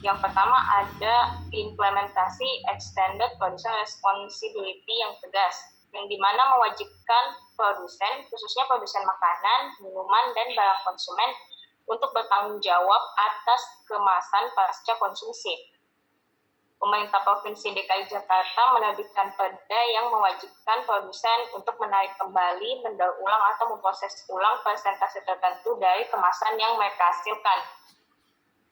Yang pertama ada implementasi extended producer responsibility yang tegas, yang dimana mewajibkan produsen, khususnya produsen makanan, minuman, dan barang konsumen untuk bertanggung jawab atas kemasan pasca konsumsi. Pemerintah Provinsi DKI Jakarta menerbitkan perda yang mewajibkan produsen untuk menarik kembali, mendaur ulang atau memproses ulang persentase tertentu dari kemasan yang mereka hasilkan.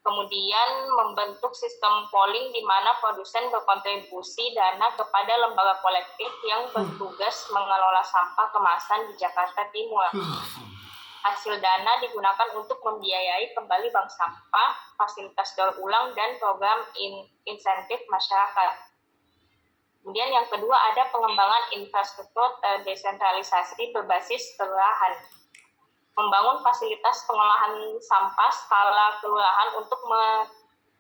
Kemudian membentuk sistem pooling di mana produsen berkontribusi dana kepada lembaga kolektif yang bertugas mengelola sampah kemasan di Jakarta Timur. Hasil dana digunakan untuk membiayai kembali bank sampah, fasilitas daur ulang, dan program insentif masyarakat. Kemudian yang kedua ada pengembangan infrastruktur desentralisasi berbasis kelurahan. Membangun fasilitas pengolahan sampah skala kelurahan untuk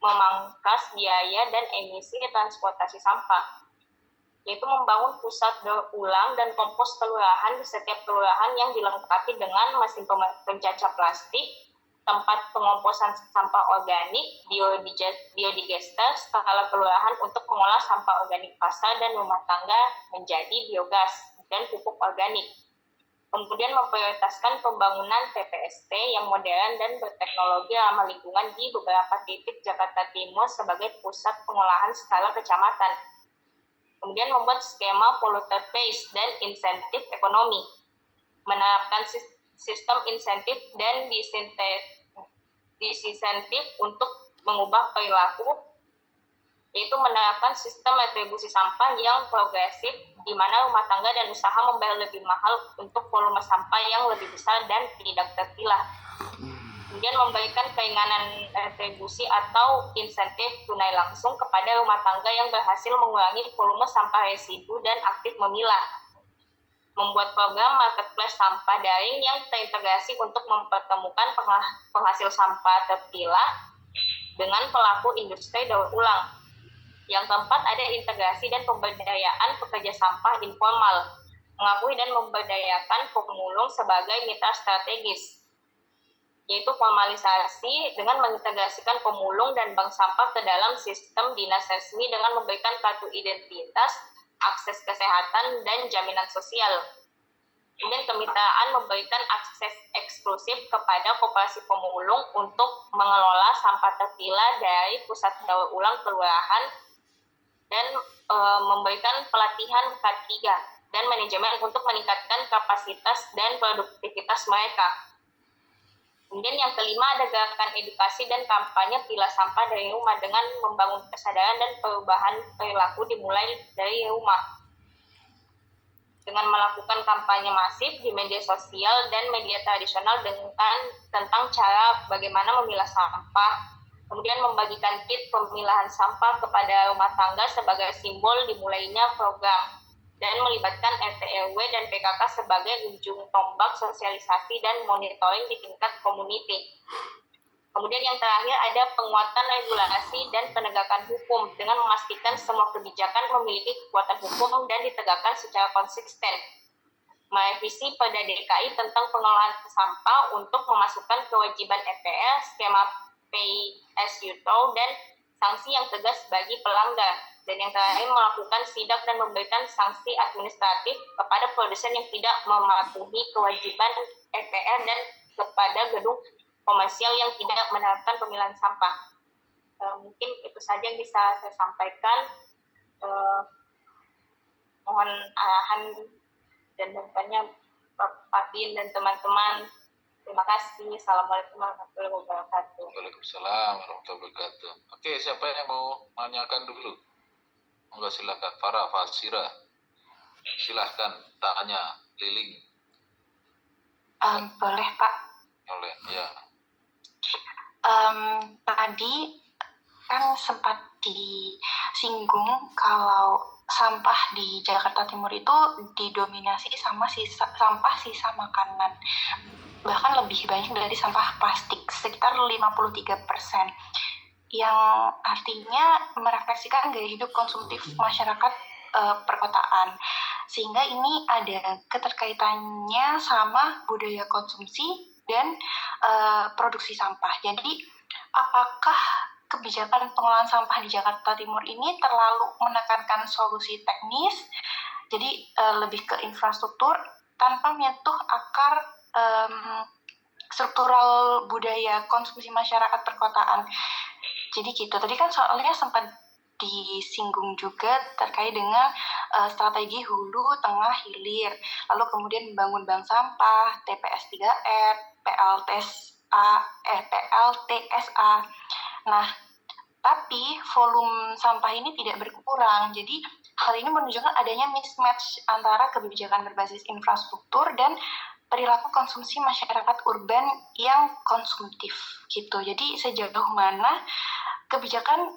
memangkas biaya dan emisi transportasi sampah, yaitu membangun pusat daur ulang dan kompos kelurahan di setiap kelurahan yang dilengkapi dengan mesin pencacah plastik, tempat pengomposan sampah organik, biodigester skala kelurahan untuk mengolah sampah organik pasar dan rumah tangga menjadi biogas dan pupuk organik. Kemudian memprioritaskan pembangunan TPST yang modern dan berteknologi ramah lingkungan di beberapa titik Jakarta Timur sebagai pusat pengolahan skala kecamatan. Kemudian membuat skema polluter pays dan insentif ekonomi. Menerapkan sistem insentif dan disinsentif untuk mengubah perilaku, yaitu menerapkan sistem retribusi sampah yang progresif, di mana rumah tangga dan usaha membayar lebih mahal untuk volume sampah yang lebih besar dan tidak terpilah. Kemudian memberikan keringanan retribusi atau insentif tunai langsung kepada rumah tangga yang berhasil mengurangi volume sampah residu dan aktif memilah. Membuat program marketplace sampah daring yang terintegrasi untuk mempertemukan penghasil sampah terpilah dengan pelaku industri daur ulang. Yang keempat ada integrasi dan pemberdayaan pekerja sampah informal, mengakui dan memberdayakan pemulung sebagai mitra strategis, yaitu formalisasi dengan mengintegrasikan pemulung dan bank sampah ke dalam sistem dinas resmi dengan memberikan kartu identitas, akses kesehatan, dan jaminan sosial. Kemudian kemitraan memberikan akses eksklusif kepada koperasi pemulung untuk mengelola sampah terpilah dari pusat daur ulang kelurahan dan memberikan pelatihan K3 dan manajemen untuk meningkatkan kapasitas dan produktivitas mereka. Kemudian yang kelima ada gerakan edukasi dan kampanye pilah sampah dari rumah dengan membangun kesadaran dan perubahan perilaku dimulai dari rumah. Dengan melakukan kampanye masif di media sosial dan media tradisional tentang cara bagaimana memilah sampah. Kemudian membagikan kit pemilahan sampah kepada rumah tangga sebagai simbol dimulainya program, dan melibatkan RT RW dan PKK sebagai ujung tombak sosialisasi dan monitoring di tingkat community. Kemudian yang terakhir ada penguatan regulasi dan penegakan hukum dengan memastikan semua kebijakan memiliki kekuatan hukum dan ditegakkan secara konsisten. Merevisi Perda DKI tentang pengelolaan sampah untuk memasukkan kewajiban EPR, skema pay as you throw, dan sanksi yang tegas bagi pelanggar. Dan yang terakhir melakukan sidak dan memberikan sanksi administratif kepada produsen yang tidak mematuhi kewajiban EPR dan kepada gedung komersial yang tidak menerapkan pemilahan sampah. Mungkin itu saja yang bisa saya sampaikan. Mohon arahan dan bantuannya Pak Bin dan teman-teman. Terima kasih. Assalamualaikum warahmatullahi wabarakatuh. Waalaikumsalam warahmatullahi wabarakatuh. Oke, siapa yang mau menanyakan dulu? Monggo silakan. Farah Fasira. Silahkan tanya. Liling. Boleh Pak. Boleh, ya. Tadi kan sempat disinggung kalau sampah di Jakarta Timur itu didominasi sama sampah sisa makanan. Bahkan lebih banyak dari sampah plastik, sekitar 53%, yang artinya merefleksikan gaya hidup konsumtif masyarakat perkotaan. Sehingga ini ada keterkaitannya sama budaya konsumsi dan produksi sampah. Jadi apakah kebijakan pengelolaan sampah di Jakarta Timur ini terlalu menekankan solusi teknis, jadi lebih ke infrastruktur tanpa menyentuh akar struktural budaya konsumsi masyarakat perkotaan. Jadi gitu. Tadi kan soalnya sempat disinggung juga terkait dengan strategi hulu, tengah, hilir. Lalu kemudian membangun bank sampah, TPS 3R, PLTSA. Nah, tapi volume sampah ini tidak berkurang. Jadi hal ini menunjukkan adanya mismatch antara kebijakan berbasis infrastruktur dan perilaku konsumsi masyarakat urban yang konsumtif gitu. Jadi sejauh mana kebijakan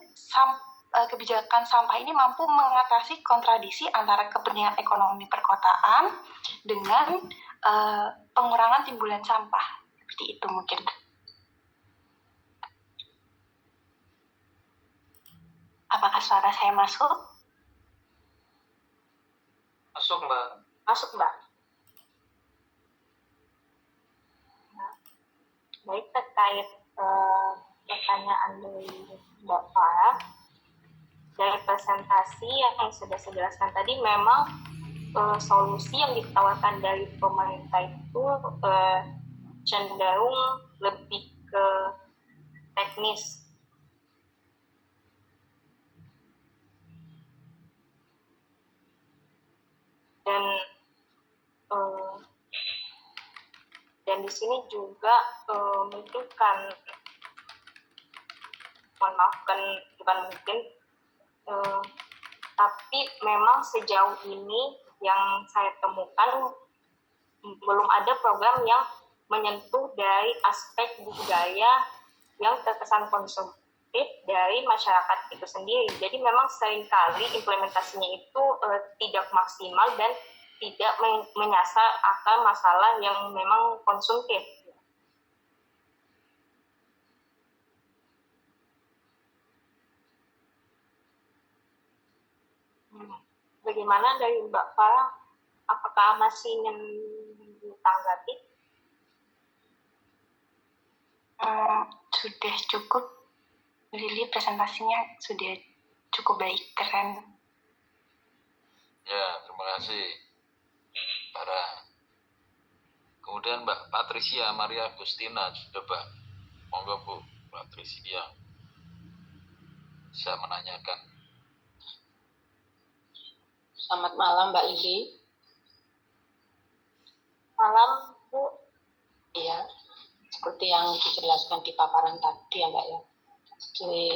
sampah ini mampu mengatasi kontradiksi antara kepentingan ekonomi perkotaan dengan pengurangan timbulan sampah. Seperti itu mungkin. Apakah suara saya masuk? Masuk, Mbak. Masuk, Mbak. Nah, baik, terkait pertanyaan dari Mbak Farah, dari presentasi yang sudah saya jelaskan tadi, memang solusi yang ditawarkan dari pemerintah itu cenderung lebih ke teknis. Dan di sini juga mungkin kan, mohon maaf, bukan mungkin, tapi memang sejauh ini yang saya temukan belum ada program yang menyentuh dari aspek budaya yang terkesan konsumtif dari masyarakat itu sendiri. Jadi memang seringkali implementasinya itu tidak maksimal dan tidak menyasar akar masalah yang memang konsumtif. Bagaimana dari Mbak Farah? Apakah masih ingin ditanggapi? Sudah cukup, Lili, presentasinya sudah cukup baik, keren. Ya, terima kasih, Farah. Kemudian Mbak Patricia Maria Agustina, coba. Monggo Bu, Patricia. Bisa menanyakan. Selamat malam Mbak Lili. Malam, Bu. Iya, seperti yang dijelaskan di paparan tadi ya Mbak ya. Di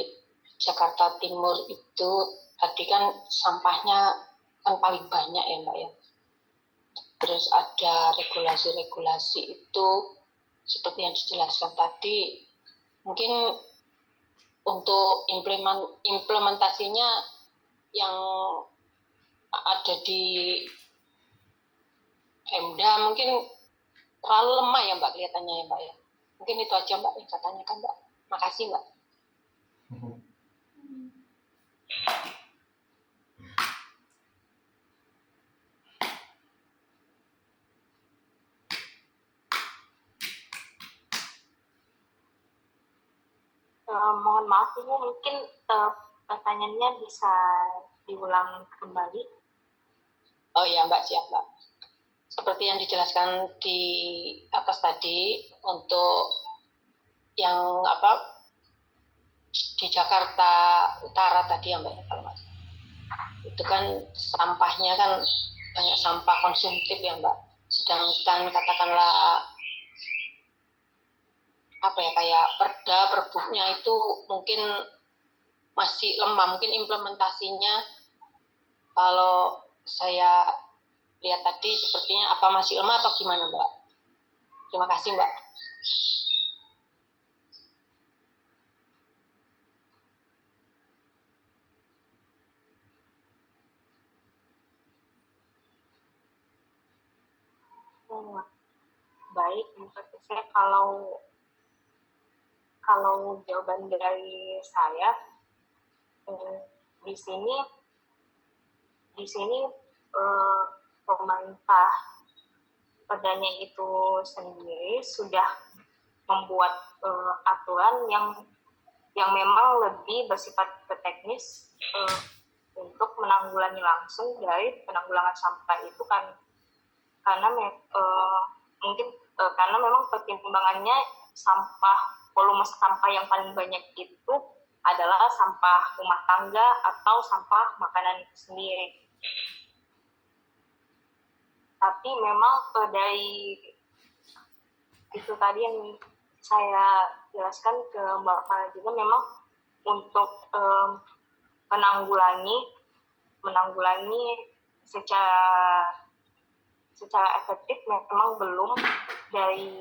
Jakarta Timur itu tadi kan sampahnya kan paling banyak ya Mbak ya. Terus ada regulasi-regulasi itu seperti yang dijelaskan tadi. Mungkin untuk implementasinya yang ada di Pemda mungkin terlalu lemah ya Mbak kelihatannya ya Mbak ya. Mungkin itu aja Mbak yang saya tanyakan Mbak. Makasih Mbak. Mohon maaf Bu, mungkin pertanyaannya bisa diulang kembali. Oh iya Mbak, siap Mbak. Seperti yang dijelaskan di atas tadi, untuk yang di Jakarta Utara tadi ya Mbak, kalau Mas. Itu kan sampahnya kan banyak sampah konsumtif ya Mbak. Sedangkan katakanlah kayak perbunya itu mungkin masih lemah, mungkin implementasinya kalau saya lihat tadi sepertinya apa masih lemah atau gimana Mbak? Terima kasih Mbak. Baik, saya kalau jawaban dari saya di sini pemerintah perdanya itu sendiri sudah membuat aturan yang yang memang lebih bersifat teknis untuk menanggulangi langsung dari penanggulangan sampah itu kan, karena karena memang pertimbangannya volume sampah yang paling banyak itu adalah sampah rumah tangga atau sampah makanan itu sendiri. Tapi memang dari itu tadi yang saya jelaskan ke Mbak Farah juga, memang untuk menanggulangi secara efektif memang belum dari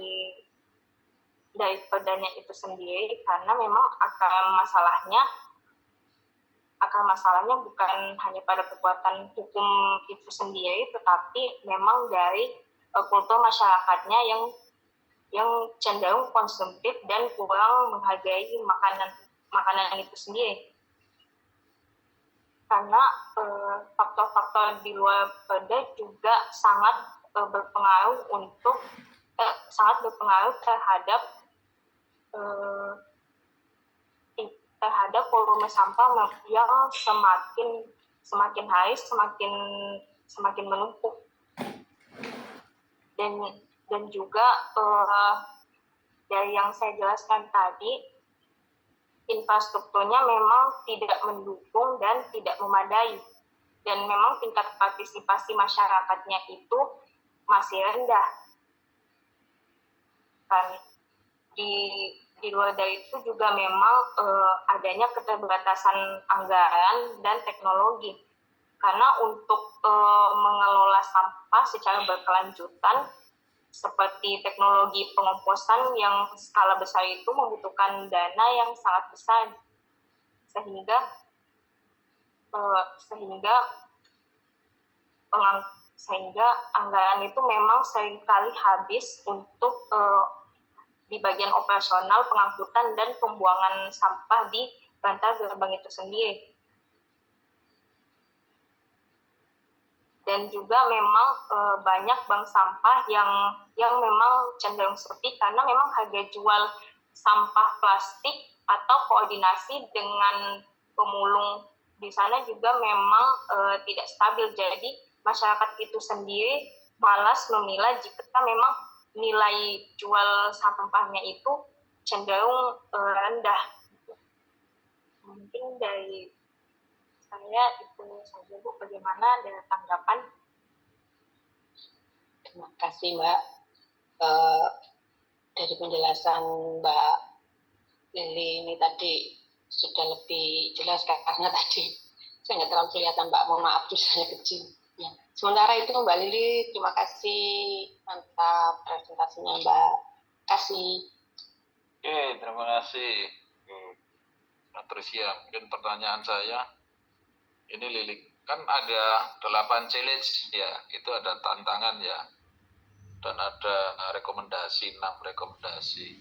perdanya itu sendiri, karena memang akar masalahnya bukan hanya pada kekuatan hukum itu sendiri, tetapi memang dari kultur masyarakatnya yang cenderung konsumtif dan kurang menghargai makanan itu sendiri. Karena faktor-faktor di luar perda juga sangat berpengaruh terhadap volume sampah yang semakin hari semakin menumpuk. Dan juga dari yang saya jelaskan tadi, infrastrukturnya memang tidak mendukung dan tidak memadai, dan memang tingkat partisipasi masyarakatnya itu masih rendah. Kan di luar dari itu juga memang adanya keterbatasan anggaran dan teknologi, karena untuk mengelola sampah secara berkelanjutan seperti teknologi pengomposan yang skala besar itu membutuhkan dana yang sangat besar, sehingga anggaran itu memang seringkali habis untuk di bagian operasional pengangkutan dan pembuangan sampah di bantar gerbang itu sendiri. Dan juga memang banyak bank sampah yang memang cenderung sepi, karena memang harga jual sampah plastik atau koordinasi dengan pemulung di sana juga memang tidak stabil. Jadi masyarakat itu sendiri malas memilah jika memang nilai jual sampahnya itu cenderung rendah. Mungkin dari saya itu saja, Bu. Bagaimana ada tanggapan? Terima kasih, Mbak. Dari penjelasan Mbak Lili ini tadi sudah lebih jelas, karena tadi saya nggak terlalu kelihatan, Mbak. Mohon maaf, tulisannya kecil. Ya. Sementara itu Mbak Lili, terima kasih mantap presentasinya, Mbak. Kasih. Oke, terima kasih. Patricia, mungkin pertanyaan saya, ini Lili, kan ada 8 challenge ya, itu ada tantangan ya, dan ada rekomendasi, 6 rekomendasi.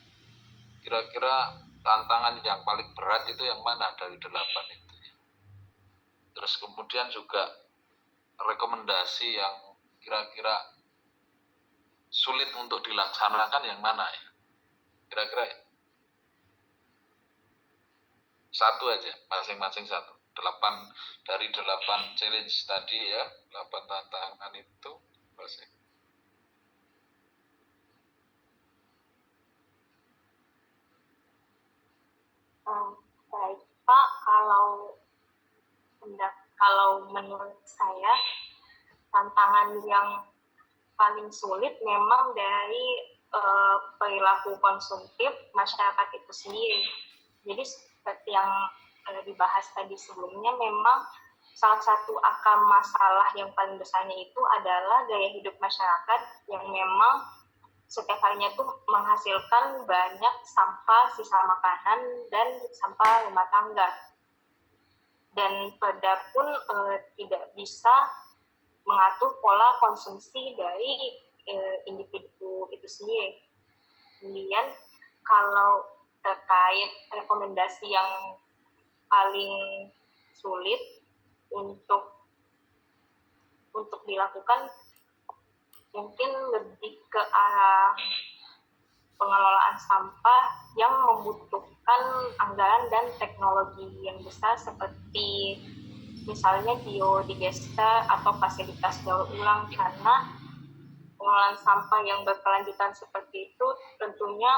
Kira-kira tantangan yang paling berat itu yang mana dari 8 itu? Terus kemudian juga rekomendasi yang kira-kira sulit untuk dilaksanakan yang mana ya? Kira-kira ya? Satu aja, masing-masing satu. 8 dari 8 challenge tadi ya, 8 tantangan itu masing. Baik Pak, kalau menurut saya tantangan yang paling sulit memang dari perilaku konsumtif masyarakat itu sendiri. Jadi seperti yang dibahas tadi sebelumnya, memang salah satu akar masalah yang paling besarnya itu adalah gaya hidup masyarakat yang memang setiap harinya itu menghasilkan banyak sampah sisa makanan dan sampah rumah tangga. Dan perda pun tidak bisa mengatur pola konsumsi dari individu itu sendiri. Kemudian kalau terkait rekomendasi yang paling sulit untuk dilakukan, mungkin lebih ke arah pengelolaan sampah yang membutuhkan anggaran dan teknologi yang besar seperti misalnya biodigester atau fasilitas daur ulang, karena pengelolaan sampah yang berkelanjutan seperti itu tentunya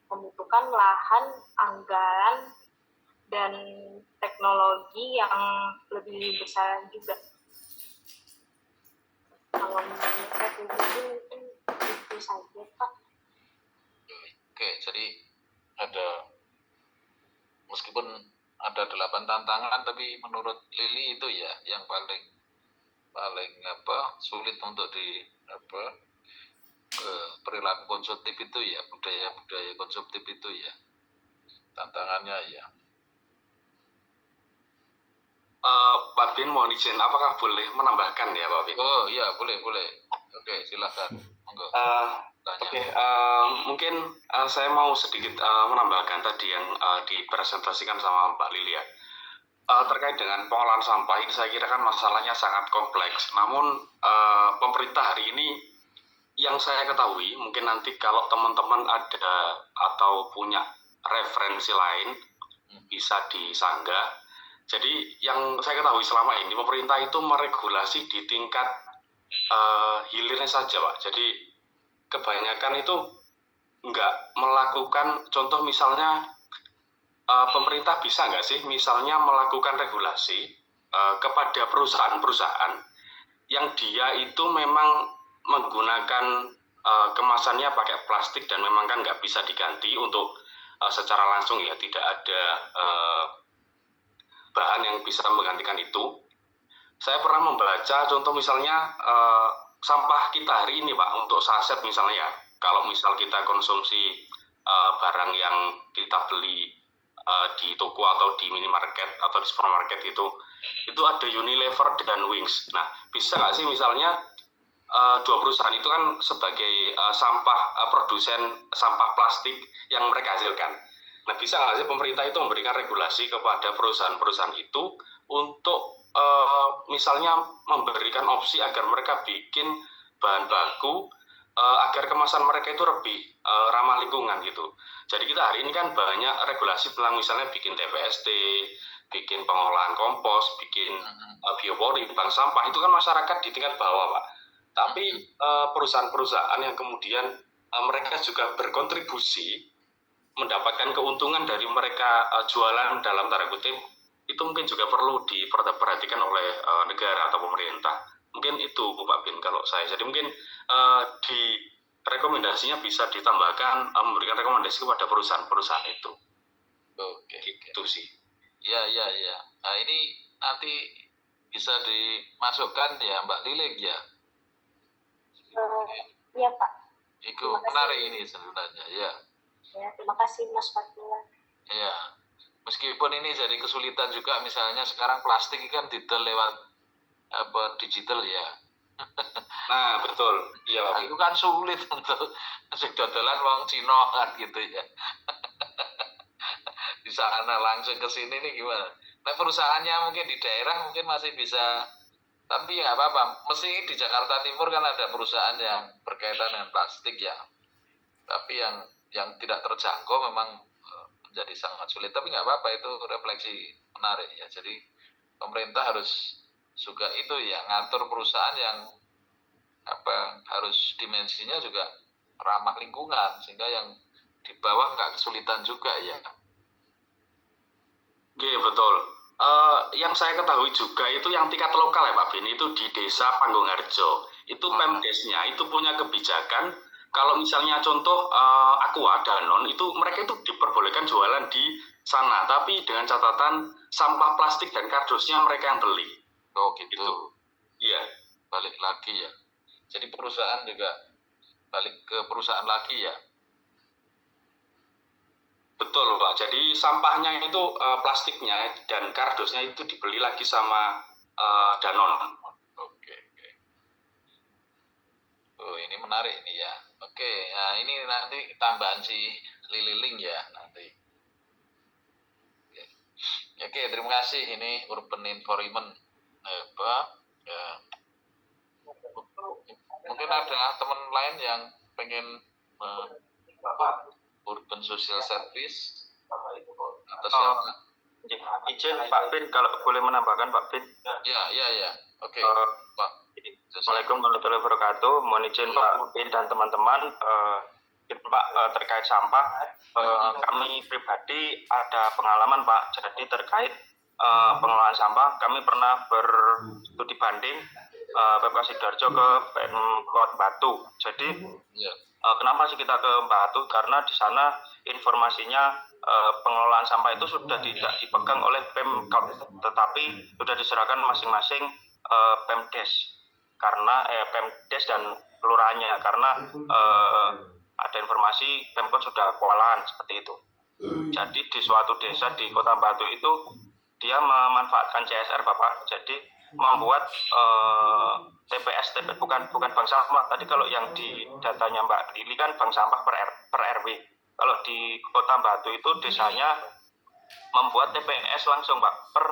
membutuhkan lahan, anggaran, dan teknologi yang lebih besar juga. Kalau menurut saya pribadi mungkin itu saja, Pak. Oke, jadi meskipun ada 8 tantangan, tapi menurut Lili itu ya yang paling sulit untuk perilaku konsumtif itu ya, budaya konsumtif itu ya, tantangannya ya. Pak Bin, mohon izin, apakah boleh menambahkan ya Pak Bin? Oh iya, boleh. Oke, silakan. Monggo. Mungkin saya mau sedikit menambahkan tadi yang dipresentasikan sama Mbak Lili ya. Terkait dengan pengolahan sampah ini, saya kira kan masalahnya sangat kompleks. Namun pemerintah hari ini yang saya ketahui, mungkin nanti kalau teman-teman ada atau punya referensi lain bisa disanggah. Jadi yang saya ketahui selama ini pemerintah itu meregulasi di tingkat hilirnya saja, Pak. Jadi kebanyakan itu nggak melakukan, contoh misalnya pemerintah bisa nggak sih misalnya melakukan regulasi kepada perusahaan-perusahaan yang dia itu memang menggunakan kemasannya pakai plastik dan memang kan nggak bisa diganti untuk secara langsung ya, tidak ada bahan yang bisa menggantikan itu. Saya pernah membaca contoh misalnya sampah kita hari ini Pak, untuk saset misalnya ya, kalau misal kita konsumsi barang yang kita beli di toko atau di minimarket atau di supermarket itu ada Unilever dan Wings. Nah, bisa nggak sih misalnya dua perusahaan itu kan sebagai produsen sampah plastik yang mereka hasilkan. Nah, bisa nggak sih pemerintah itu memberikan regulasi kepada perusahaan-perusahaan itu untuk misalnya memberikan opsi agar mereka bikin bahan baku agar kemasan mereka itu lebih ramah lingkungan gitu. Jadi kita hari ini kan banyak regulasi tentang misalnya bikin TPST, bikin pengolahan kompos, bikin biopori, bank sampah, itu kan masyarakat di tingkat bawah Pak. Tapi perusahaan-perusahaan yang kemudian mereka juga berkontribusi mendapatkan keuntungan dari mereka jualan dalam tanda kutip, itu mungkin juga perlu diperhatikan oleh negara atau pemerintah. Mungkin itu Pak Bin kalau saya. Jadi mungkin di rekomendasinya bisa ditambahkan memberikan rekomendasi kepada perusahaan-perusahaan itu. Oke, gitu sih. Ya. Nah, ini nanti bisa dimasukkan ya Mbak Lilik ya. Iya Pak. Itu menarik ini sebenarnya ya. Ya, terima kasih Mas Fatila. Ya, meskipun ini jadi kesulitan juga, misalnya sekarang plastik kan detail lewat digital ya. Nah betul, iya Pak. Nah, itu kan sulit untuk dodolan wong Cina kan gitu ya. Di sana langsung ke sini nih gimana? Nah, perusahaannya mungkin di daerah mungkin masih bisa, tapi ya nggak apa-apa. Mesti di Jakarta Timur kan ada perusahaan yang berkaitan dengan plastik ya. Tapi yang tidak terjangkau memang menjadi sangat sulit. Tapi nggak apa-apa, itu refleksi menarik ya. Jadi pemerintah harus juga itu ya, ngatur perusahaan yang harus dimensinya juga ramah lingkungan, sehingga yang di bawah nggak kesulitan juga ya. Iya betul. Yang saya ketahui juga itu yang tingkat lokal ya Pak Bin, itu di Desa Panggung-Harjo. Itu Pemdesnya itu punya kebijakan, kalau misalnya contoh Aqua, Danone, itu mereka itu diperbolehkan jualan di sana, tapi dengan catatan sampah plastik dan kardusnya mereka yang beli. Oh gitu. Iya. Balik lagi ya. Jadi perusahaan juga balik ke perusahaan lagi ya. Betul Pak. Jadi sampahnya itu plastiknya dan kardusnya itu dibeli lagi sama Danone. Oke. Oh ini menarik ini ya. Oke, nah ini nanti tambahan si Lililing ya nanti. Oke, terima kasih. Ini Urban Environment Mungkin ada teman lain yang pengen urban social service atau siapa? Izin Pak Bin, kalau boleh menambahkan Pak Bin. Ya. Oke. Pak. Assalamualaikum warahmatullahi wabarakatuh. Mohon izin Pak Bin dan teman-teman. Pak, terkait sampah, kami pribadi ada pengalaman Pak. Jadi terkait pengelolaan sampah, kami pernah berstudi banding Pemkab Sidoarjo ke Pemkot Batu. Jadi kenapa sih kita ke Batu? Karena di sana informasinya pengelolaan sampah itu sudah tidak dipegang oleh Pemkot, tetapi sudah diserahkan masing-masing Pemdes dan kelurahannya, karena ada informasi Pemkot sudah kewalahan seperti itu. Jadi di suatu desa di Kota Batu itu dia memanfaatkan CSR Bapak, jadi membuat TPS bukan bank sampah. Tadi kalau yang di datanya Mbak Lili kan bank sampah per RW. Kalau di Kota Batu itu desanya membuat TPS langsung Pak per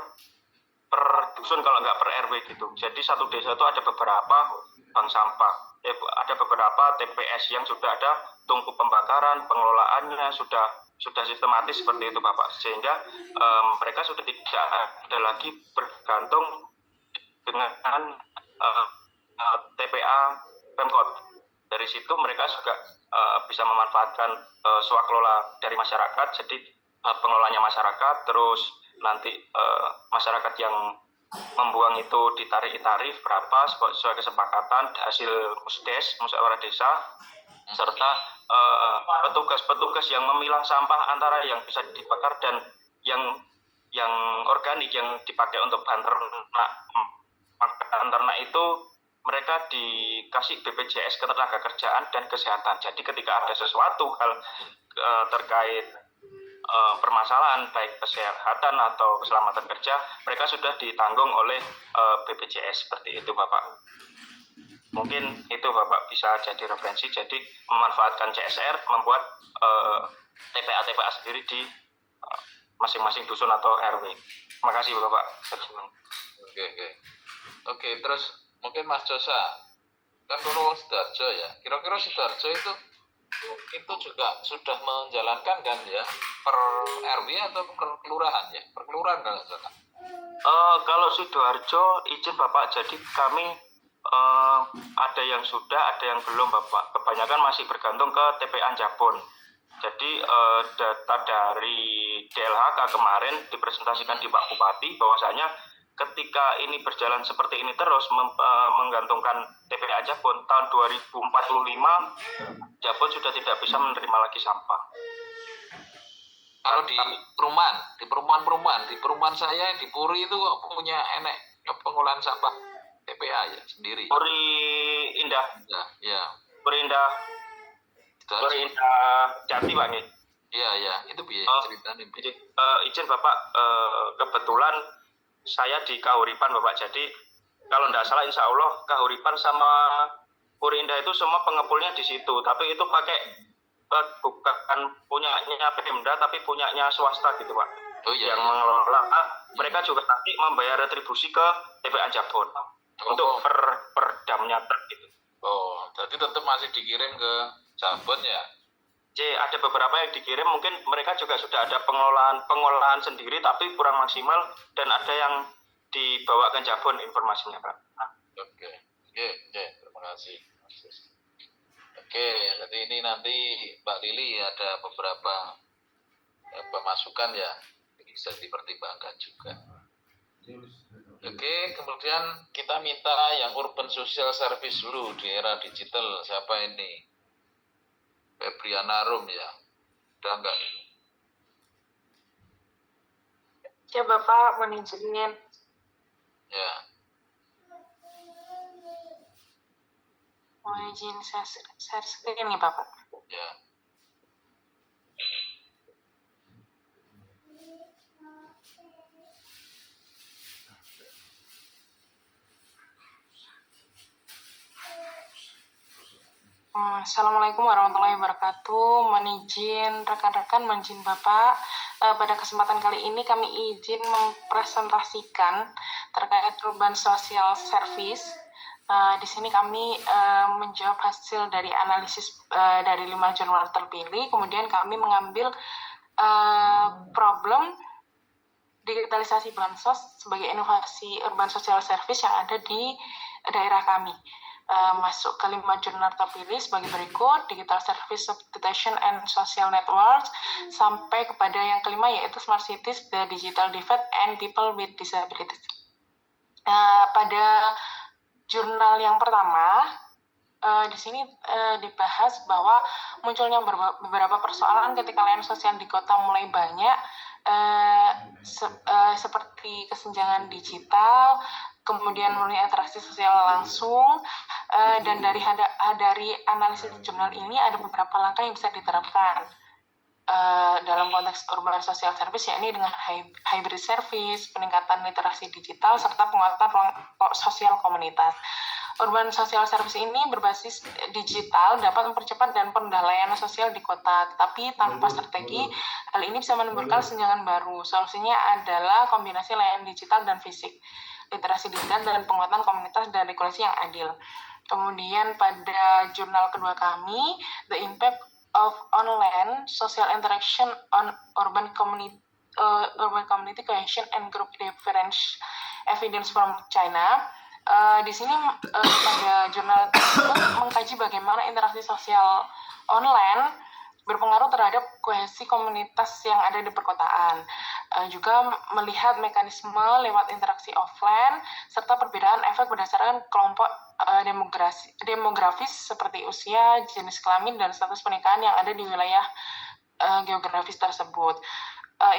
dusun, kalau nggak per RW gitu. Jadi satu desa itu ada beberapa bank sampah, ada beberapa TPS yang sudah ada tungku pembakaran, pengelolaannya sudah sistematis seperti itu Bapak, sehingga mereka sudah tidak ada lagi bergantung dengan TPA Pemkot. Dari situ mereka juga bisa memanfaatkan swakelola dari masyarakat, jadi pengelolanya masyarakat, terus nanti masyarakat yang membuang itu ditarik tarif berapa sesuai kesepakatan hasil musdes, musyawarah desa, serta petugas yang memilah sampah antara yang bisa dibakar dan yang organik yang dipakai untuk bahan ternak itu mereka dikasih BPJS Ketenagakerjaan dan Kesehatan. Jadi ketika ada sesuatu hal terkait permasalahan baik kesehatan atau keselamatan kerja, mereka sudah ditanggung oleh BPJS seperti itu Bapak. Mungkin itu Bapak bisa jadi referensi, jadi memanfaatkan CSR, membuat TPA sendiri di masing-masing dusun atau RW. Terima kasih Bapak. Oke, terus mungkin Mas Josa, kan dulu Sidoarjo ya, kira-kira Sidoarjo itu juga sudah menjalankan kan ya per RW atau per kelurahan ya? Per kelurahan kalau salah. Kalau Sidoarjo izin Bapak, jadi kami ada yang sudah, ada yang belum Bapak. Kebanyakan masih bergantung ke TPA Jabon. Jadi data dari DLHK kemarin dipresentasikan di Pak Bupati bahwasanya ketika ini berjalan seperti ini terus menggantungkan TPA Jabon, tahun 2045 Jabon sudah tidak bisa menerima lagi sampah. Kalau di perumahan saya di Puri itu punya pengolahan sampah TPA ya sendiri. Puri Indah. Ya. Puri Indah Jati Pak nih. Iya, itu biaya ceritanya. Izin Bapak, kebetulan saya di Kahuripan Bapak, jadi kalau tidak salah insya Allah Kahuripan sama Puri Indah itu semua pengepulnya di situ, tapi itu pakai bukan punyanya Pemda tapi punyanya swasta gitu Pak. Yang mengelola, mereka juga nanti membayar retribusi ke TPA Jabon untuk per damnya gitu. Oh, jadi tetap masih dikirim ke Jabon ya? Ada beberapa yang dikirim, mungkin mereka juga sudah ada pengolahan sendiri tapi kurang maksimal, dan ada yang dibawa ke Jabon informasinya Pak. Oke, terima kasih. Oke, jadi ini nanti Mbak Lili ada beberapa pemasukan ya, bisa dipertimbangkan juga. Oke, kemudian kita minta yang urban social service dulu di era digital. Siapa ini? Febriana Rum ya. Udah enggak? Ya Bapak, mohon izin. Ya. Mohon izin share screen nih Bapak. Ya. Assalamualaikum warahmatullahi wabarakatuh. Mohon izin rekan-rekan, mohon izin Bapak. Pada kesempatan kali ini kami izin mempresentasikan terkait urban social service Di sini kami menjawab hasil dari analisis dari 5 jurnal terpilih, kemudian kami mengambil problem digitalisasi bansos sebagai inovasi urban social service yang ada di daerah kami. Masuk ke 5 jurnal terpilih sebagai berikut: Digital Service Substitution and Social Networks, sampai kepada yang kelima yaitu Smart Cities, The Digital Divide, and People with Disabilities. Pada jurnal yang pertama, di sini dibahas bahwa munculnya beberapa persoalan ketika layanan sosial di kota mulai banyak, seperti kesenjangan digital, kemudian mulai interaksi sosial langsung, dan dari analisis jurnal ini ada beberapa langkah yang bisa diterapkan dalam konteks urban social service, yakni dengan hybrid service, peningkatan literasi digital, serta penguatan ruang sosial komunitas. Urban social service ini berbasis digital dapat mempercepat dan perendah layanan sosial di kota, tetapi tanpa strategi, hal ini bisa menimbulkan kesenjangan baru. Solusinya adalah kombinasi layanan digital dan fisik, literasi digital, dan penguatan komunitas dan regulasi yang adil. Kemudian pada jurnal kedua kami, The Impact of Online Social Interaction on Urban Community Cohesion and Group Difference Evidence from China. Di sini pada jurnal tersebut mengkaji bagaimana interaksi sosial online berpengaruh terhadap kohesi komunitas yang ada di perkotaan. Juga melihat mekanisme lewat interaksi offline, serta perbedaan efek berdasarkan kelompok demografis seperti usia, jenis kelamin, dan status pernikahan yang ada di wilayah geografis tersebut.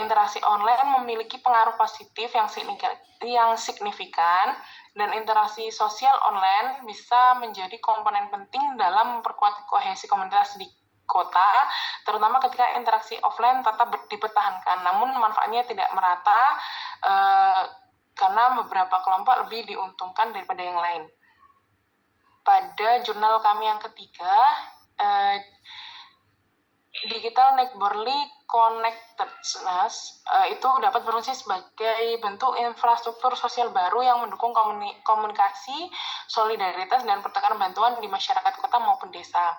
Interaksi online memiliki pengaruh positif yang signifikan, dan interaksi sosial online bisa menjadi komponen penting dalam memperkuat kohesi komunitas di kota, terutama ketika interaksi offline tetap dipertahankan, namun manfaatnya tidak merata karena beberapa kelompok lebih diuntungkan daripada yang lain. Pada jurnal kami yang ketiga, Digital Neighborly Connectedness itu dapat berfungsi sebagai bentuk infrastruktur sosial baru yang mendukung komunikasi, solidaritas, dan pertukaran bantuan di masyarakat kota maupun desa.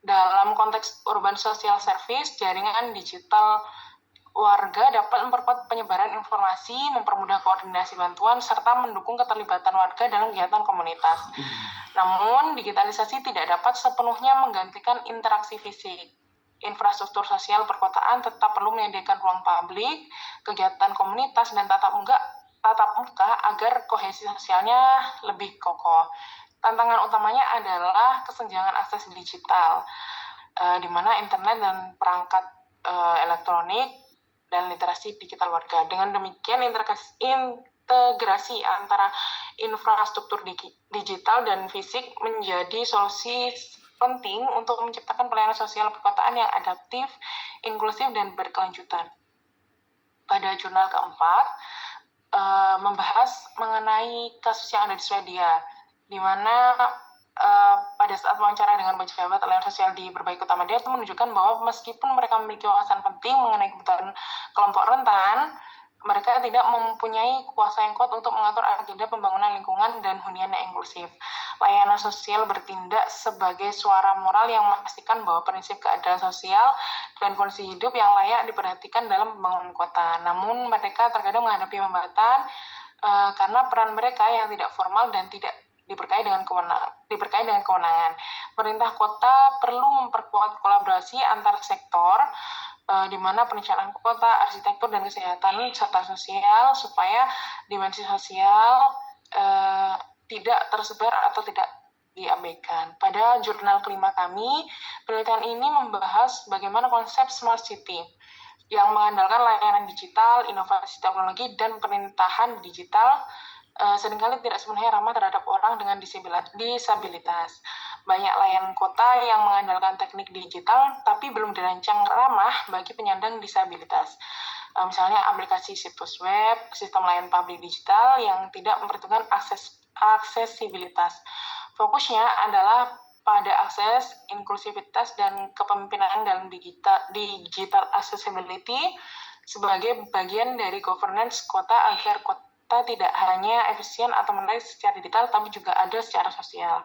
Dalam konteks urban social service, jaringan digital warga dapat memperkuat penyebaran informasi, mempermudah koordinasi bantuan, serta mendukung keterlibatan warga dalam kegiatan komunitas. Namun, digitalisasi tidak dapat sepenuhnya menggantikan interaksi fisik. Infrastruktur sosial perkotaan tetap perlu menyediakan ruang publik, kegiatan komunitas, dan tatap muka agar kohesi sosialnya lebih kokoh. Tantangan utamanya adalah kesenjangan akses digital, di mana internet dan perangkat elektronik dan literasi digital warga. Dengan demikian, integrasi antara infrastruktur digital dan fisik menjadi solusi penting untuk menciptakan pelayanan sosial perkotaan yang adaptif, inklusif, dan berkelanjutan. Pada jurnal keempat, membahas mengenai kasus yang ada di Swedia, di mana pada saat wawancara dengan pejabat layanan sosial di berbagai kota media itu menunjukkan bahwa meskipun mereka memiliki wawasan penting mengenai kebutuhan kelompok rentan, mereka tidak mempunyai kuasa yang kuat untuk mengatur agenda pembangunan lingkungan dan hunian yang inklusif. Layanan sosial bertindak sebagai suara moral yang memastikan bahwa prinsip keadilan sosial dan kondisi hidup yang layak diperhatikan dalam pembangunan kota. Namun mereka terkadang menghadapi hambatan karena peran mereka yang tidak formal dan tidak diberkahi dengan kewenangan. Pemerintah kota perlu memperkuat kolaborasi antar sektor, di mana perencanaan kota, arsitektur, dan kesehatan serta sosial, supaya dimensi sosial tidak tersebar atau tidak diabaikan. Pada jurnal kelima kami, penelitian ini membahas bagaimana konsep smart city yang mengandalkan layanan digital, inovasi teknologi, dan pemerintahan digital seringkali tidak sepenuhnya ramah terhadap orang dengan disabilitas. Banyak layanan kota yang mengandalkan teknik digital, tapi belum dirancang ramah bagi penyandang disabilitas. Misalnya aplikasi situs web, sistem layanan publik digital yang tidak memperhitungkan aksesibilitas. Fokusnya adalah pada akses, inklusivitas, dan kepemimpinan dalam digital accessibility sebagai bagian dari governance kota agar kota kita tidak hanya efisien atau menarik secara digital, tapi juga ada secara sosial.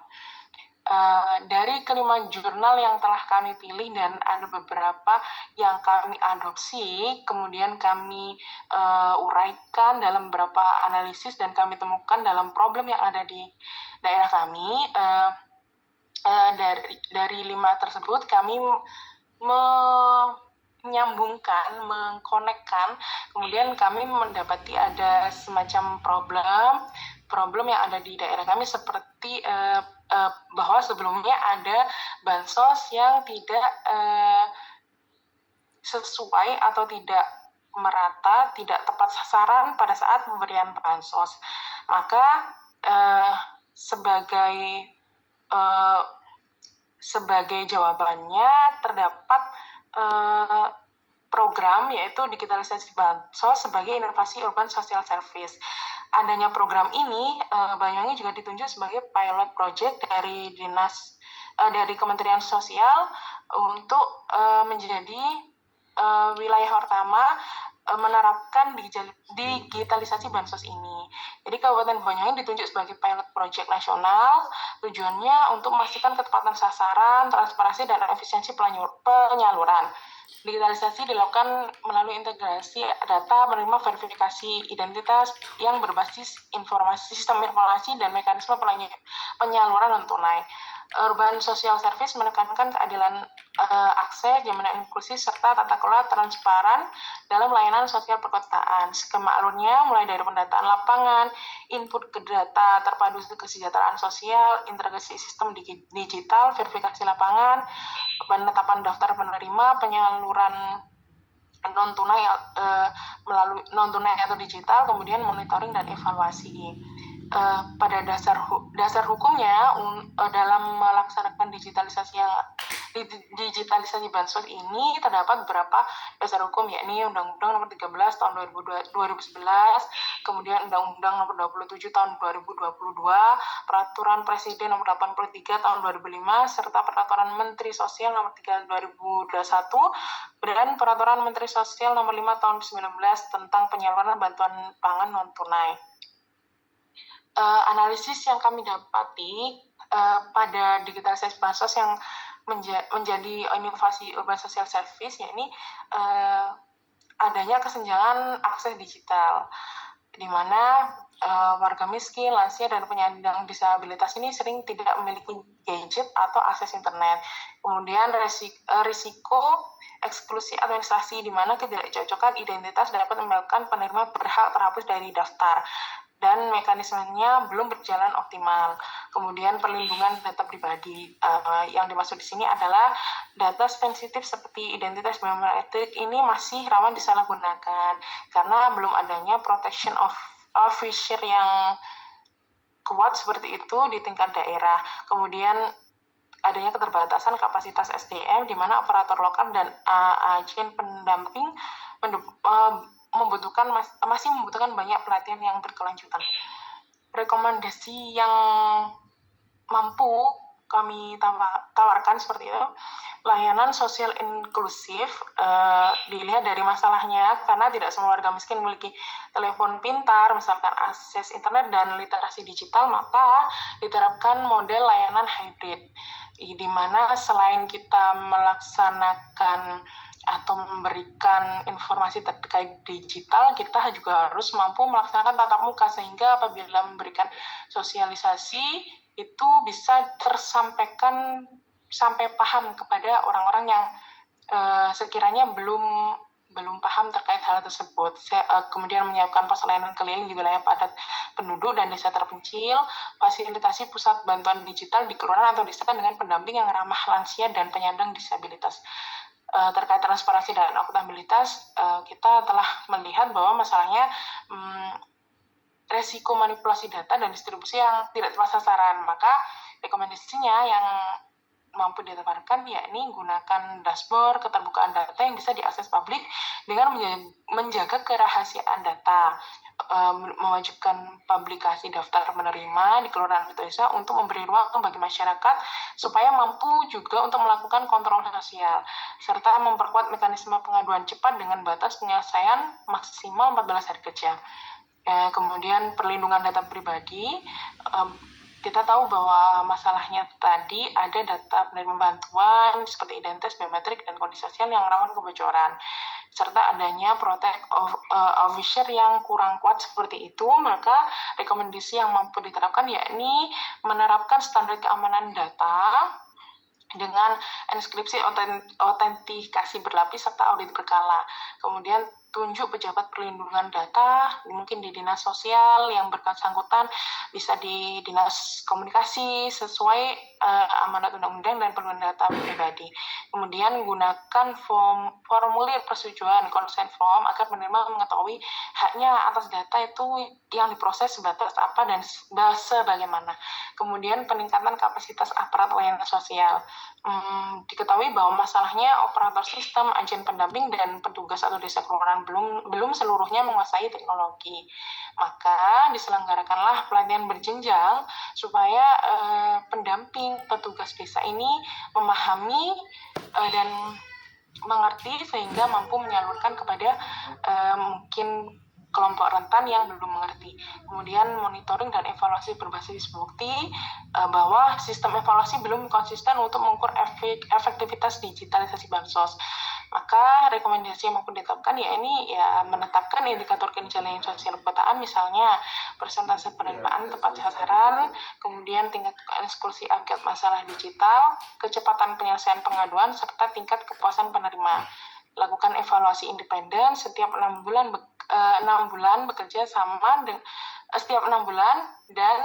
Dari kelima jurnal yang telah kami pilih dan ada beberapa yang kami adopsi, kemudian kami uraikan dalam beberapa analisis dan kami temukan dalam problem yang ada di daerah kami. Dari 5 tersebut kami menyambungkan, mengkonekkan, kemudian kami mendapati ada semacam problem yang ada di daerah kami, seperti bahwa sebelumnya ada bansos yang tidak sesuai atau tidak merata, tidak tepat sasaran pada saat pemberian bansos. Maka sebagai jawabannya terdapat program, yaitu digitalisasi bansos sebagai inovasi urban social service. Adanya program ini, Banyuwangi juga ditunjuk sebagai pilot project dari dari Kementerian Sosial untuk menjadi wilayah pertama menerapkan digitalisasi bansos ini. Jadi Kabupaten Banyuwangi ditunjuk sebagai pilot project nasional, tujuannya untuk memastikan ketepatan sasaran, transparansi, dan efisiensi penyaluran. Digitalisasi dilakukan melalui integrasi data, menerima verifikasi identitas yang berbasis sistem informasi dan mekanisme penyaluran non-tunai. Urban Social Service menekankan keadilan akses, jaminan inklusif, serta tata kelola transparan dalam layanan sosial perkotaan. Skema alurnya mulai dari pendataan lapangan, input ke data terpadu kesejahteraan sosial, integrasi sistem digital, verifikasi lapangan, penetapan daftar penerima, penyaluran non-tunai melalui non-tunai atau digital, kemudian monitoring dan evaluasi. Pada dasar hukumnya dalam melaksanakan digitalisasi bansos ini terdapat beberapa dasar hukum, yakni Undang-Undang Nomor 13 Tahun 2011, kemudian Undang-Undang Nomor 27 Tahun 2022, Peraturan Presiden Nomor 83 Tahun 2005, serta Peraturan Menteri Sosial Nomor 3 2021 dan Peraturan Menteri Sosial Nomor 5 Tahun 2019 tentang penyaluran bantuan pangan non-tunai. Analisis yang kami dapati pada digitalisasi bansos yang menjadi inovasi urban social service, yakni adanya kesenjangan akses digital, di mana warga miskin, lansia, dan penyandang disabilitas ini sering tidak memiliki gadget atau akses internet. Kemudian risiko eksklusi administrasi, di mana ketidakcocokan identitas dapat menyebabkan penerima berhak terhapus dari daftar dan mekanismenya belum berjalan optimal. Kemudian perlindungan data pribadi, yang dimaksud di sini adalah data sensitif seperti identitas biometrik ini masih rawan disalahgunakan karena belum adanya protection of officer yang kuat seperti itu di tingkat daerah. Kemudian adanya keterbatasan kapasitas SDM, di mana operator lokal dan agen pendamping masih membutuhkan banyak pelatihan yang berkelanjutan. Rekomendasi yang mampu kami tawarkan seperti itu: layanan sosial inklusif, dilihat dari masalahnya, karena tidak semua warga miskin memiliki telepon pintar, misalkan akses internet dan literasi digital, maka diterapkan model layanan hybrid, di mana selain kita melaksanakan atau memberikan informasi terkait digital, kita juga harus mampu melaksanakan tatap muka, sehingga apabila memberikan sosialisasi itu bisa tersampaikan sampai paham kepada orang-orang yang sekiranya belum paham terkait hal tersebut. Kemudian menyiapkan pos layanan keliling di wilayah padat penduduk dan desa terpencil, fasilitasi pusat bantuan digital di kelurahan atau desa dengan pendamping yang ramah lansia dan penyandang disabilitas. Terkait transparansi dan akuntabilitas, kita telah melihat bahwa masalahnya resiko manipulasi data dan distribusi yang tidak tepat sasaran. Maka rekomendasinya yang mampu ditawarkan yakni gunakan dashboard keterbukaan data yang bisa diakses publik dengan menjaga kerahasiaan data, mewajibkan publikasi daftar penerima di kelurahan atau desa untuk memberi ruang bagi masyarakat supaya mampu juga untuk melakukan kontrol sosial, serta memperkuat mekanisme pengaduan cepat dengan batas penyelesaian maksimal 14 hari kerja. Kemudian perlindungan data pribadi, kita tahu bahwa masalahnya tadi ada data penerima bantuan seperti identitas, biometrik, dan kondisi sosial yang rawan kebocoran, serta adanya protect officer yang kurang kuat seperti itu. Maka rekomendasi yang mampu diterapkan yakni menerapkan standar keamanan data dengan inskripsi autentikasi berlapis serta audit berkala. Kemudian tunjuk pejabat perlindungan data, mungkin di dinas sosial yang bersangkutan, bisa di dinas komunikasi sesuai amanat undang-undang dan perlindungan data pribadi. Kemudian gunakan formulir persetujuan consent form agar penerima mengetahui haknya atas data itu yang diproses sebatas apa dan sebagaimana. Kemudian peningkatan kapasitas aparat layanan sosial. Diketahui bahwa masalahnya operator sistem, agen pendamping, dan petugas atau desa kelurahan belum seluruhnya menguasai teknologi. Maka diselenggarakanlah pelatihan berjenjang supaya pendamping petugas desa ini memahami dan mengerti sehingga mampu menyalurkan kepada mungkin kelompok rentan yang belum mengerti. Kemudian monitoring dan evaluasi berbasis bukti bahwa sistem evaluasi belum konsisten untuk mengukur efektivitas digitalisasi bansos. Maka rekomendasi yang mampu ditetapkan menetapkan indikator kinerja layanan sosial perkotaan, misalnya persentase penerimaan tepat sasaran, kemudian tingkat eksklusi angket masalah digital, kecepatan penyelesaian pengaduan, serta tingkat kepuasan penerima. Lakukan evaluasi independen setiap 6 bulan bekerja sama setiap 6 bulan dan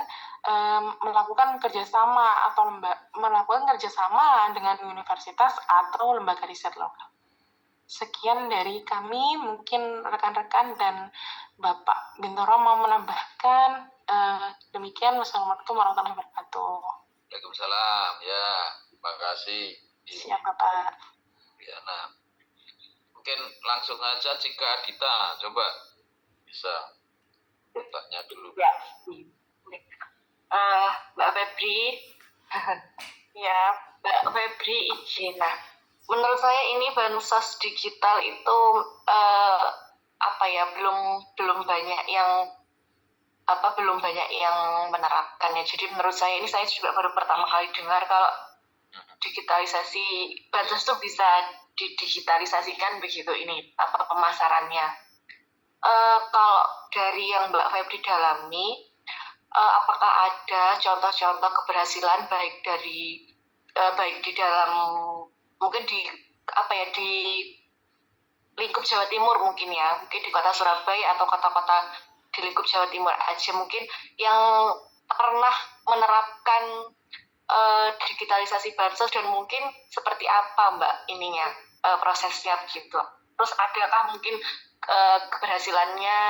melakukan kerjasama dengan universitas atau lembaga riset lokal. Sekian dari kami, mungkin rekan-rekan dan Bapak Bintoro mau menambahkan. Demikian, wassalamualaikum warahmatullahi wabarakatuh. Waalaikumsalam. Ya, terima kasih. Siap, Bapak. Ya, nah. Mungkin langsung aja jika Dita, coba bisa bertanya dulu. Ya. Mbak Febri, Ya, Mbak Febri izin. Nah, menurut saya ini bansos digital itu belum banyak yang menerapkannya. Jadi menurut saya ini, saya juga baru pertama kali dengar kalau digitalisasi bansos itu bisa didigitalisasikan begitu ini pemasarannya. Kalau dari yang Mbak Febri dalami, apakah ada contoh-contoh keberhasilan baik di dalam mungkin di lingkup Jawa Timur mungkin di kota Surabaya atau kota-kota di lingkup Jawa Timur aja mungkin yang pernah menerapkan digitalisasi bansos, dan mungkin seperti apa Mbak prosesnya begitu. Terus adakah mungkin keberhasilannya,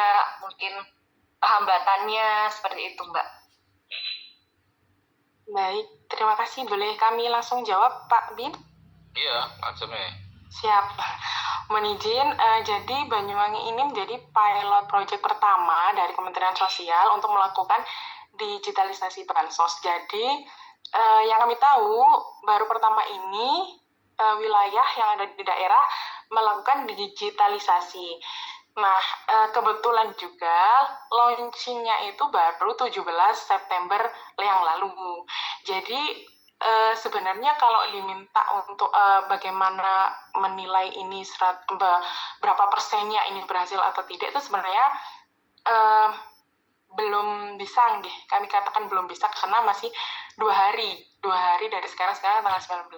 mungkin hambatannya, seperti itu Mbak? baik. Terima kasih. Boleh kami langsung jawab, Pak Bin? Iya, langsung ya. Siap. Mohon izin, jadi Banyuwangi ini menjadi pilot project pertama dari Kementerian Sosial untuk melakukan digitalisasi bansos. Jadi yang kami tahu baru pertama ini wilayah yang ada di daerah melakukan digitalisasi. Nah, kebetulan juga launching-nya itu baru 17 September yang lalu. Jadi sebenarnya kalau diminta untuk bagaimana menilai ini berapa persennya ini berhasil atau tidak, itu sebenarnya belum bisa, kami katakan belum bisa karena masih 2 hari dari sekarang tanggal 19.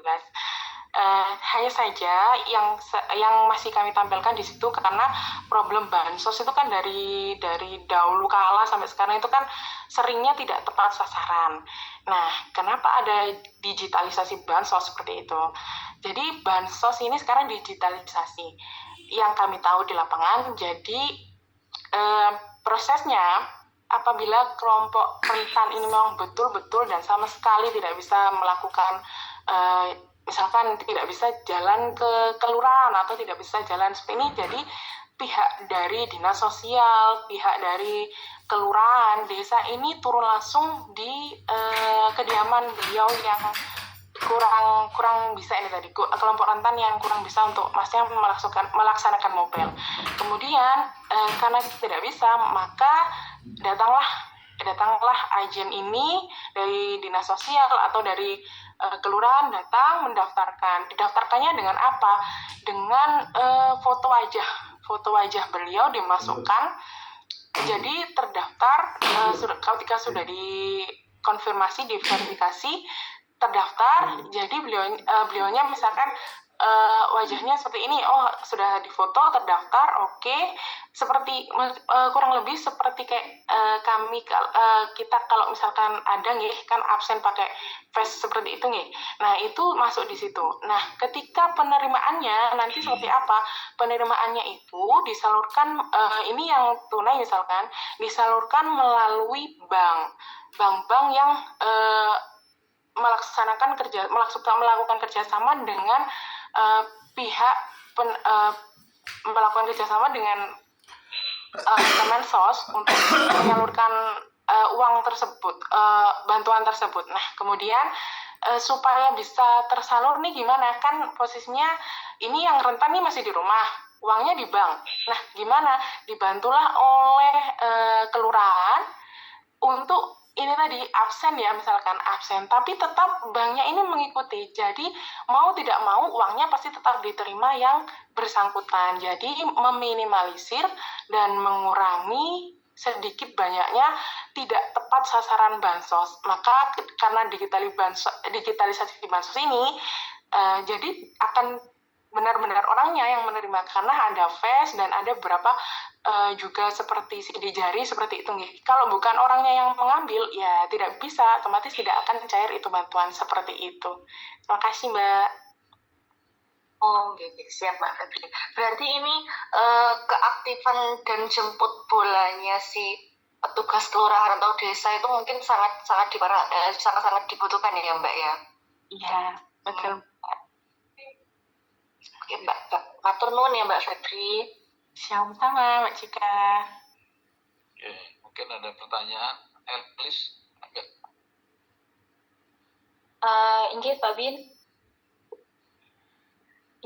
Hanya saja yang masih kami tampilkan di situ, karena problem bansos itu kan dari dahulu kala sampai sekarang itu kan seringnya tidak tepat sasaran. Nah, kenapa ada digitalisasi bansos seperti itu? Jadi bansos ini sekarang digitalisasi. Yang kami tahu di lapangan, jadi prosesnya apabila kelompok rentan ini memang betul-betul dan sama sekali tidak bisa melakukan misalkan tidak bisa jalan ke kelurahan atau tidak bisa jalan seperti ini, jadi pihak dari dinas sosial, pihak dari kelurahan, desa ini turun langsung di kediaman beliau yang kurang bisa ini tadi, kelompok rentan yang kurang bisa untuk maksudnya melaksanakan mobile. Kemudian karena tidak bisa, maka datanglah agen ini dari dinas sosial atau dari kelurahan datang mendaftarkan. Didaftarkannya dengan apa? Dengan foto wajah beliau dimasukkan. Jadi terdaftar ketika sudah dikonfirmasi, diverifikasi, terdaftar. Jadi beliaunya misalkan wajahnya seperti ini, oh sudah difoto, terdaftar, oke. Seperti kurang lebih seperti kayak kita kalau misalkan ada nih kan absen pakai face seperti itu nih. Nah itu masuk di situ. Nah ketika penerimaannya nanti seperti apa? Penerimaannya itu disalurkan, ini yang tunai misalkan disalurkan melalui bank yang melakukan kerjasama dengan melakukan kerjasama dengan Kemensos untuk menyalurkan uang tersebut, bantuan tersebut. Nah kemudian supaya bisa tersalur nih gimana, kan posisinya ini yang rentan nih masih di rumah, uangnya di bank. Nah gimana, dibantulah oleh kelurahan untuk ini tadi absen ya, misalkan absen, tapi tetap banknya ini mengikuti. Jadi mau tidak mau uangnya pasti tetap diterima yang bersangkutan. Jadi meminimalisir dan mengurangi sedikit banyaknya tidak tepat sasaran bansos. Maka karena digitalisasi bansos ini, jadi akan benar-benar orangnya yang menerima, karena ada face dan ada beberapa juga seperti sidik jari seperti itu nih. Kalau bukan orangnya yang mengambil, ya tidak bisa, otomatis tidak akan cair itu bantuan seperti itu. Terima kasih Mbak. Oh, oke, siap Mbak Febri. Berarti ini keaktifan dan jemput bolanya si petugas kelurahan atau desa itu mungkin sangat dibutuhkan ya Mbak ya. Iya, betul. Oke Mbak, matur nuwun ya Mbak Febri. Sama-sama Mbak Cika. Oke, mungkin ada pertanyaan, Elis? Enggak. Inggih Pak Bin.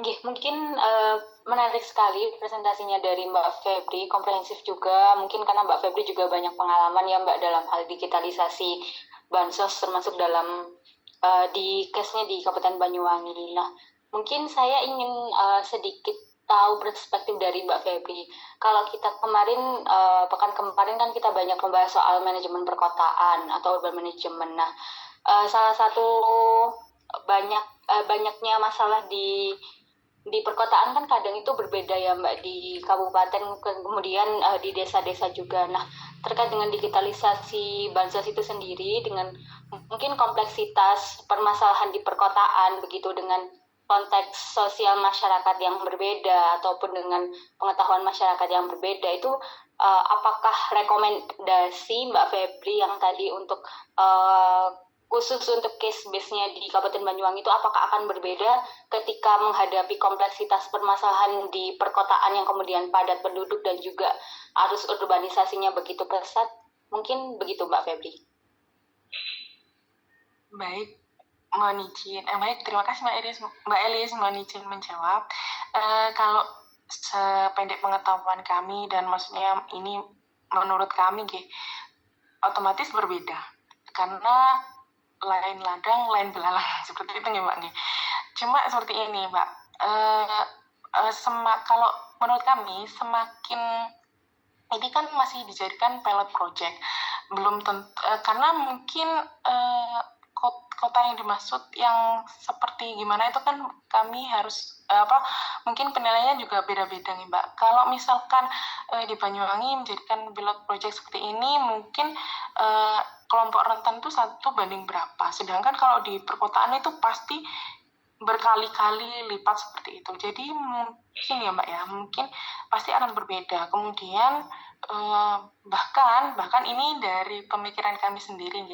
Inggih, mungkin menarik sekali presentasinya dari Mbak Febri, komprehensif juga, mungkin karena Mbak Febri juga banyak pengalaman ya Mbak dalam hal digitalisasi bansos, termasuk dalam di case-nya di Kabupaten Banyuwangi. Nah, mungkin saya ingin sedikit tahu perspektif dari Mbak Febri. Kalau kita pekan kemarin kan kita banyak membahas soal manajemen perkotaan atau urban management. Nah, salah satu banyaknya masalah di perkotaan kan kadang itu berbeda ya Mbak, di kabupaten kemudian di desa-desa juga. Nah, terkait dengan digitalisasi bansos itu sendiri dengan mungkin kompleksitas permasalahan di perkotaan begitu, dengan konteks sosial masyarakat yang berbeda ataupun dengan pengetahuan masyarakat yang berbeda, itu apakah rekomendasi Mbak Febri yang tadi untuk khusus untuk case base-nya di Kabupaten Banyuwangi itu apakah akan berbeda ketika menghadapi kompleksitas permasalahan di perkotaan yang kemudian padat penduduk dan juga arus urbanisasinya begitu pesat? Mungkin begitu Mbak Febri. Baik, terima kasih Mbak Elis, mohon izin menjawab. Kalau sependek pengetahuan kami dan maksudnya ini menurut kami otomatis berbeda, karena lain ladang, lain belalang, seperti itu nih Mbak. Cuma seperti ini Mbak, kalau menurut kami semakin ini kan masih dijadikan pilot project, belum tentu, karena mungkin kota yang dimaksud yang seperti gimana itu kan kami harus mungkin penilaiannya juga beda-beda nih Mbak. Kalau misalkan di Banyuwangi menjadikan pilot project seperti ini, mungkin kelompok rentan itu 1 banding berapa, sedangkan kalau di perkotaan itu pasti berkali-kali lipat seperti itu. Jadi mungkin ya Mbak ya, mungkin pasti akan berbeda. Kemudian bahkan ini dari pemikiran kami sendiri.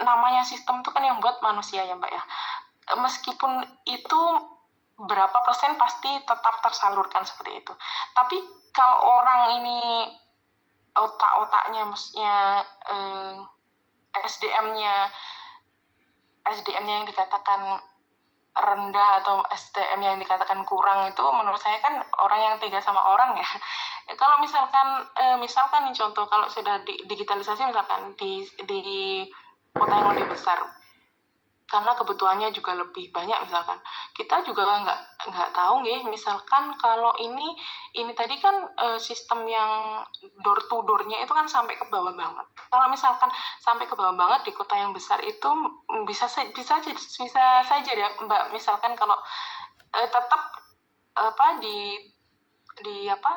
Namanya sistem itu kan yang buat manusia ya Mbak ya. Meskipun itu berapa persen pasti tetap tersalurkan seperti itu. Tapi kalau orang ini otak-otaknya, maksudnya SDM-nya SDM-nya yang dikatakan rendah atau SDM yang dikatakan kurang itu menurut saya kan orang yang tega sama orang ya. Kalau misalkan nih contoh kalau sudah digitalisasi misalkan di kota yang lebih besar karena kebutuhannya juga lebih banyak misalkan kita juga nggak tahu ya misalkan kalau ini tadi kan sistem yang door to door-nya itu kan sampai ke bawah banget. Kalau misalkan sampai ke bawah banget di kota yang besar itu bisa saja ya Mbak, misalkan kalau tetap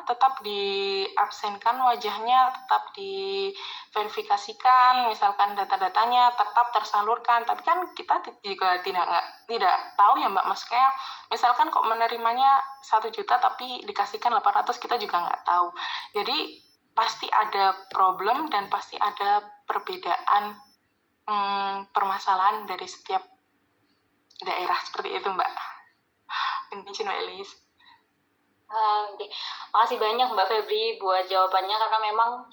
tetap diabsenkan wajahnya, tetap diverifikasikan, misalkan data-datanya tetap tersalurkan. Tapi kan kita juga tidak tahu ya Mbak, maksudnya misalkan kok menerimanya 1 juta tapi dikasihkan 800, kita juga nggak tahu. Jadi pasti ada problem dan pasti ada perbedaan permasalahan dari setiap daerah seperti itu Mbak. Ini Mbak Elis. Makasih banyak Mbak Febri buat jawabannya, karena memang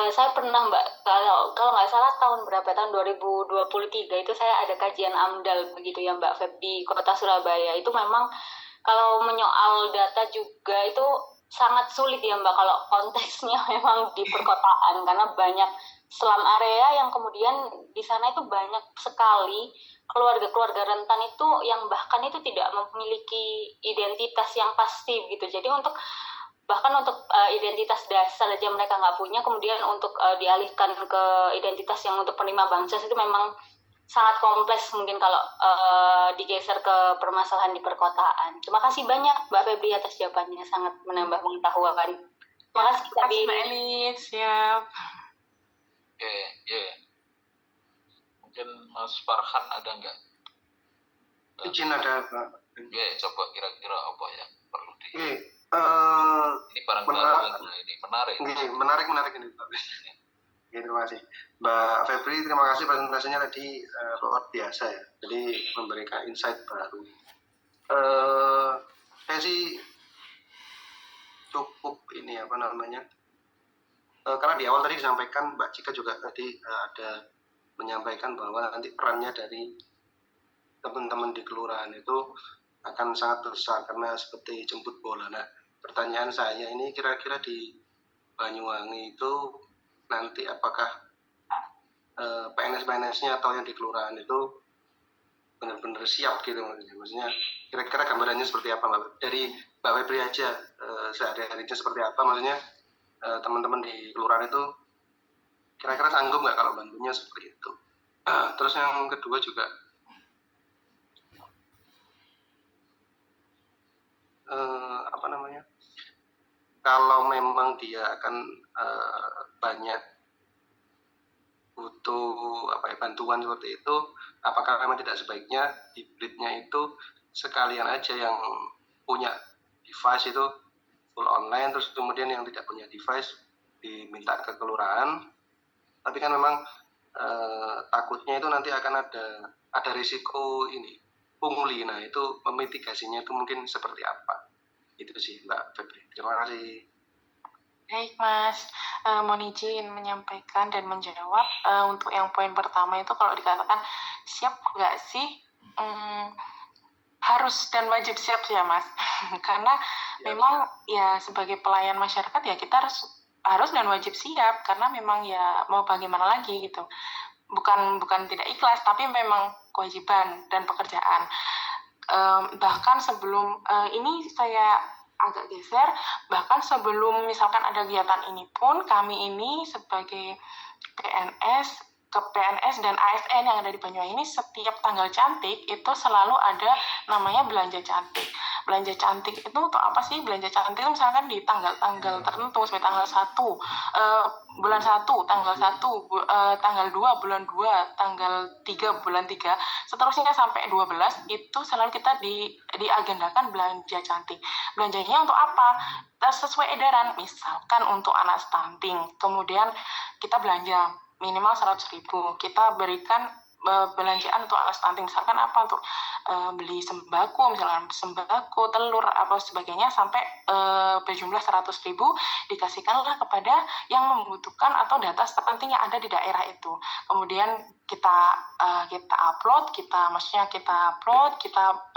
saya pernah Mbak, kalau nggak salah tahun 2023 itu saya ada kajian AMDAL begitu ya Mbak Febri, Kota Surabaya. Itu memang kalau menyoal data juga itu sangat sulit ya Mbak kalau konteksnya memang di perkotaan, karena banyak slum area yang kemudian di sana itu banyak sekali keluarga-keluarga rentan itu yang bahkan itu tidak memiliki identitas yang pasti gitu. Jadi bahkan untuk identitas dasar aja mereka nggak punya, kemudian untuk dialihkan ke identitas yang untuk penerima bansos itu memang sangat kompleks mungkin kalau digeser ke permasalahan di perkotaan. Terima kasih banyak Mbak Febri atas jawabannya, sangat menambah pengetahuan. Terima kasih Mbak Elis, siap. Mungkin Mas Farhan ada nggak? Izin ada Pak. Coba kira-kira apa yang perlu di. Ini barang ini menarik ini Pak. Terima kasih Mbak Febri, terima kasih presentasinya tadi luar biasa ya. Jadi memberikan insight baru. Saya sih cukup ini karena di awal tadi disampaikan Mbak Cika juga tadi ada menyampaikan bahwa nanti perannya dari teman-teman di kelurahan itu akan sangat besar karena seperti jemput bola. Nah, pertanyaan saya ini kira-kira di Banyuwangi itu nanti apakah PNS-PNS-nya atau yang di kelurahan itu benar-benar siap gitu maksudnya kira-kira gambarannya seperti apa Mbak? Dari Mbak Febri aja sehari-harinya seperti apa, maksudnya teman-teman di kelurahan itu kira-kira sanggup nggak kalau bantunya seperti itu. Terus yang kedua juga kalau memang dia akan banyak butuh bantuan seperti itu, apakah memang tidak sebaiknya hibridnya itu sekalian aja yang punya device itu full online, terus kemudian yang tidak punya device diminta ke kelurahan. Tapi kan memang takutnya itu nanti akan ada risiko ini pungli. Nah itu memitigasinya itu mungkin seperti apa? Itu sih Mbak Febri. Terima kasih. Baik Mas, mohon izin menyampaikan dan menjawab untuk yang poin pertama itu kalau dikatakan siap nggak sih? Harus dan wajib siap ya Mas. Karena memang ya sebagai pelayan masyarakat ya kita harus dan wajib siap, karena memang ya mau bagaimana lagi gitu. Bukan tidak ikhlas, tapi memang kewajiban dan pekerjaan. Bahkan sebelum ini saya agak geser, bahkan sebelum misalkan ada kegiatan ini pun kami ini sebagai PNS dan ASN yang ada di Banyuwangi ini setiap tanggal cantik itu selalu ada namanya belanja cantik. Belanja cantik itu untuk apa sih? Belanja cantik itu misalkan di tanggal-tanggal tertentu seperti tanggal 1 bulan 1, tanggal 1 tanggal 2 bulan 2, tanggal 3 bulan 3, seterusnya sampai 12 itu selalu kita diagendakan belanja cantik. Belanjanya untuk apa? Sesuai edaran, misalkan untuk anak stunting, kemudian kita belanja minimal 100.000, kita berikan belanjaan untuk alas stunting, misalkan apa, untuk beli sembako, misalkan sembako, telur, apa sebagainya, sampai berjumlah 100.000 dikasihkanlah kepada yang membutuhkan atau data stunting yang ada di daerah itu. Kemudian kita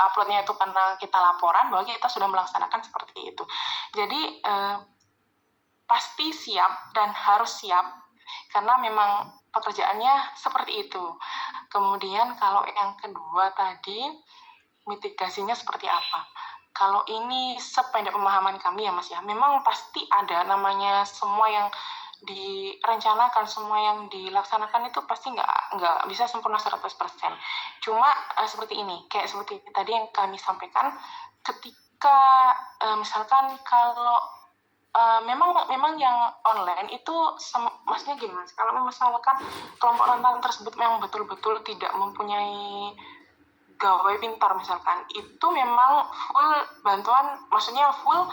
uploadnya itu karena kita laporan bahwa kita sudah melaksanakan seperti itu. Jadi pasti siap dan harus siap karena memang pekerjaannya seperti itu. Kemudian kalau yang kedua tadi, mitigasinya seperti apa? Kalau ini sependek pemahaman kami ya Mas ya, memang pasti ada namanya, semua yang direncanakan, semua yang dilaksanakan itu pasti nggak bisa sempurna 100%. Cuma seperti ini, kayak seperti tadi yang kami sampaikan, ketika misalkan kalau memang yang online itu maksudnya gimana? Kalau misalkan kelompok rentan tersebut memang betul-betul tidak mempunyai gawai pintar misalkan, itu memang full bantuan, maksudnya full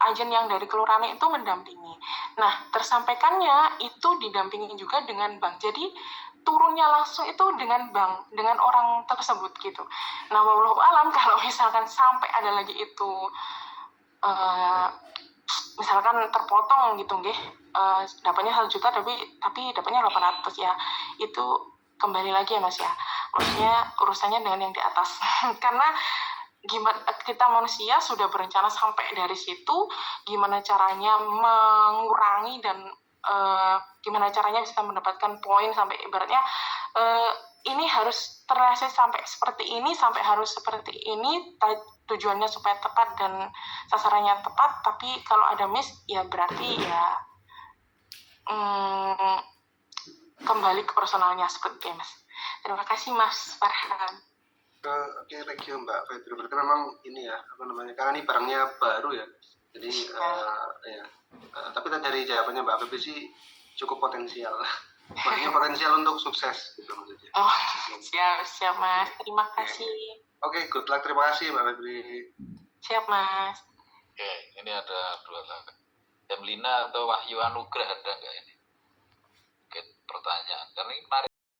agen yang dari kelurahan itu mendampingi. Nah, tersampaikannya itu didampingi juga dengan bank. Jadi turunnya langsung itu dengan bank, dengan orang tersebut gitu. Nah, wallahu alam kalau misalkan sampai ada lagi itu misalkan terpotong gitu nggih, dapatnya 1 juta tapi dapatnya 800 ya, itu kembali lagi ya Mas ya, maksudnya urusannya dengan yang di atas karena gimana kita manusia sudah berencana sampai dari situ, gimana caranya mengurangi dan gimana caranya bisa mendapatkan poin sampai ibaratnya ini harus terrealisasi sampai seperti ini, sampai harus seperti ini, tujuannya supaya tepat dan sasarannya tepat. Tapi kalau ada miss ya berarti ya kembali ke personalnya seperti itu Mas. Terima kasih Mas Farhan. Oke, thank you Mbak Febri. Berarti memang ini ya, apa namanya, karena ini barangnya baru ya. Jadi tapi dari jawabannya Mbak Febri sih cukup potensial. Maksudnya potensial untuk sukses gitu maksudnya. Oh, siap Mas. Terima kasih. Oke, good luck. Terima kasih Mbak Febri. Siap Mas. Oke, ini ada 2 lagi. Demlina atau Wahyu Anugrah ada nggak ini? Oke, pertanyaan. Karena ini menarik.